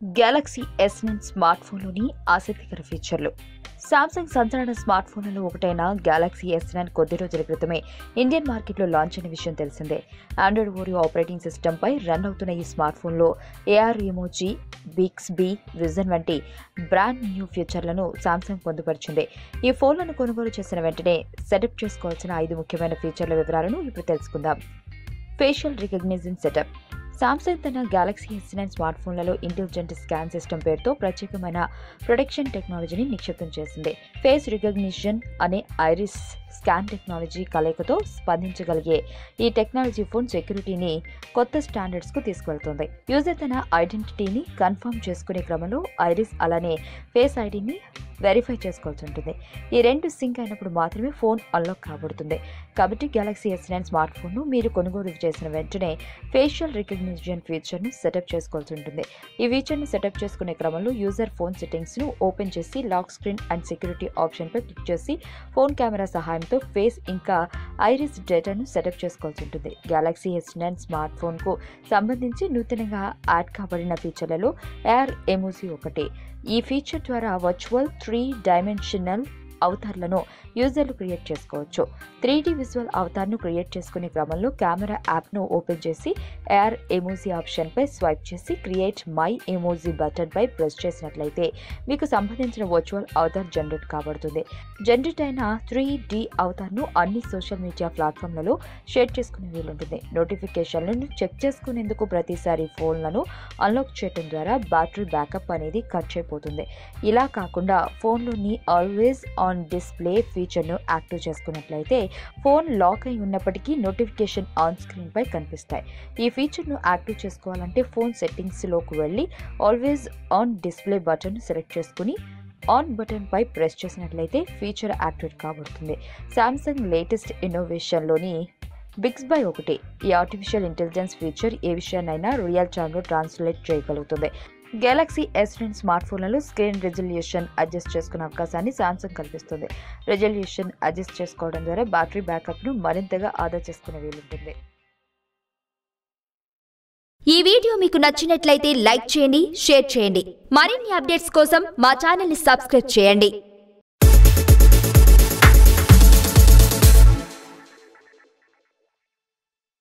Galaxy S9 smart ఫోన్లోని ఆసక్తికర ఫీచర్లు. Samsung సంచలన స్మార్ట్ ఫోన్లలో ఒకటైన గెలాక్సీ S9 కొద్ది రోజుల క్రితమే ఇండియన్ మార్కెట్లో లాంచ్ అయిన విషయం తెలిసిందే. ఆండ్రాయిడ్ ఓరియో ఆపరేటింగ్ సిస్టంపై రన్ అవుతున్న ఈ స్మార్ట్ ఫోన్లో AR ఎమోజీ, బిక్స్బీ విజన్ వంటి బ్రాండ్ న్యూ ఫీచర్లను సామ్సంగ్ పొందుపరిచింది. ఈ ఫోన్లను కొనుగోలు చేసిన వెంటనే సెటప్ చేసుకోవాల్సిన 5 ముఖ్యమైన ఫీచర్ల వివరాలను ఇప్పుడు తెలుసుకుందాం. Facial recognition setup. సామ్సంగ్ తన గెలాక్సీ S9 స్మార్ట్ ఫోన్లలో ఇంటెలిజెంట్ స్కాన్ సిస్టమ్ పేరుతో ప్రత్యేకమైన ప్రొటెక్షన్ టెక్నాలజీని నిక్షిప్తం చేసింది. ఫేస్ రికగ్నిషన్ అనే ఐరిస్ స్కాన్ టెక్నాలజీ కలయికతో స్పందించగలిగే ఈ టెక్నాలజీ ఫోన్ సెక్యూరిటీని కొత్త స్టాండర్డ్స్కు తీసుకువెళ్తుంది. యూజర్ తన ఐడెంటిటీని కన్ఫర్మ్ చేసుకునే క్రమంలో ఐరిస్ అలానే ఫేస్ ఐడిని వెరిఫై చేసుకోవాల్సి ఉంటుంది. ఈ రెండు సింక్ అయినప్పుడు మాత్రమే ఫోన్ అన్లాక్ కాబడుతుంది. కాబట్టి గెలాక్సీ S9 స్మార్ట్ ఫోన్ను మీరు కొనుగోలు చేసిన వెంటనే ఫేషియల్ రికగ్నిషన్ ఫీచర్ను సెటప్ చేసుకోవాల్సి ఉంటుంది. ఈ ఫీచర్ను సెటప్ చేసుకునే క్రమంలో యూజర్ ఫోన్ సెట్టింగ్స్ను ఓపెన్ చేసి లాక్ స్క్రీన్ అండ్ సెక్యూరిటీ ఆప్షన్పై క్లిక్ చేసి ఫోన్ కెమెరా సహాయంతో ఫేస్ ఇంకా ఐరిస్ డేటాను సెటప్ చేసుకోవాల్సి ఉంటుంది. గెలాక్సీ S9 స్మార్ట్ ఫోన్కు సంబంధించి నూతనంగా యాడ్ కాబడిన ఫీచర్లలో AR ఎమోజీ ఒకటి. ఈ ఫీచర్ ద్వారా వర్చువల్ 3 డైమెన్షనల్ అవతార్లను యూజర్లు క్రియేట్ చేసుకోవచ్చు. 3D విజువల్ అవతార్ను క్రియేట్ చేసుకునే క్రమంలో కెమెరా యాప్ను ఓపెన్ చేసి AR ఎమోజీ ఆప్షన్పై స్వైప్ చేసి క్రియేట్ మై ఎమోజీ బటన్పై ప్రెస్ చేసినట్లయితే మీకు సంబంధించిన వర్చువల్ అవతార్ జనరేట్ కాబడుతుంది. జనరేట్ అయిన 3D అవతార్ను అన్ని సోషల్ మీడియా ప్లాట్ఫామ్లలో షేర్ చేసుకునే వీలుంటుంది. నోటిఫికేషన్లను చెక్ చేసుకునేందుకు ప్రతిసారి ఫోన్లను అన్లాక్ చేయడం ద్వారా బ్యాటరీ బ్యాకప్ అనేది కట్ అయిపోతుంది. ఇలా కాకుండా ఫోన్లోని ఆల్వేస్ ఆన్ డిస్ప్లే ఫీచర్ను యాక్టివ్ చేసుకున్నట్లయితే ఫోన్ లాక్ అయి ఉన్నప్పటికీ నోటిఫికేషన్ ఆన్ స్క్రీన్ పై కనిపిస్తాయి. ఈ ఫీచర్ను యాక్టివ్ చేసుకోవాలంటే ఫోన్ సెట్టింగ్స్లోకి వెళ్ళి always on display button select చేసుకుని ఆన్ బటన్ పై ప్రెస్ చేసినట్లయితే ఫీచర్ యాక్టివేట్ కాబడుతుంది. సామ్సంగ్ లేటెస్ట్ ఇన్నోవేషన్లోని బిక్స్బీ ఒకటి. ఈ ఆర్టిఫిషియల్ ఇంటెలిజెన్స్ ఫీచర్ ఏ విషయాన్నైనా రియల్ టైమ్లో ట్రాన్స్లేట్ చేయగలుగుతుంది. గెలాక్సీ S9 స్మార్ట్ ఫోన్లలో స్క్రీన్ రెజల్యూషన్ అడ్జస్ట్ చేసుకునే అవకాశాన్ని సామ్సంగ్ కల్పిస్తుంది. రెజల్యూషన్ అడ్జస్ట్ చేసుకోవడం ద్వారా బ్యాటరీ బ్యాకప్ను మరింతగా ఆదా చేసుకునే వీలుంటుంది. ఈ వీడియో మీకు నచ్చినట్లయితే లైక్ చేయండి, షేర్ చేయండి. మరిన్ని అప్డేట్స్ కోసం మా ఛానల్ని సబ్స్క్రైబ్ చేయండి.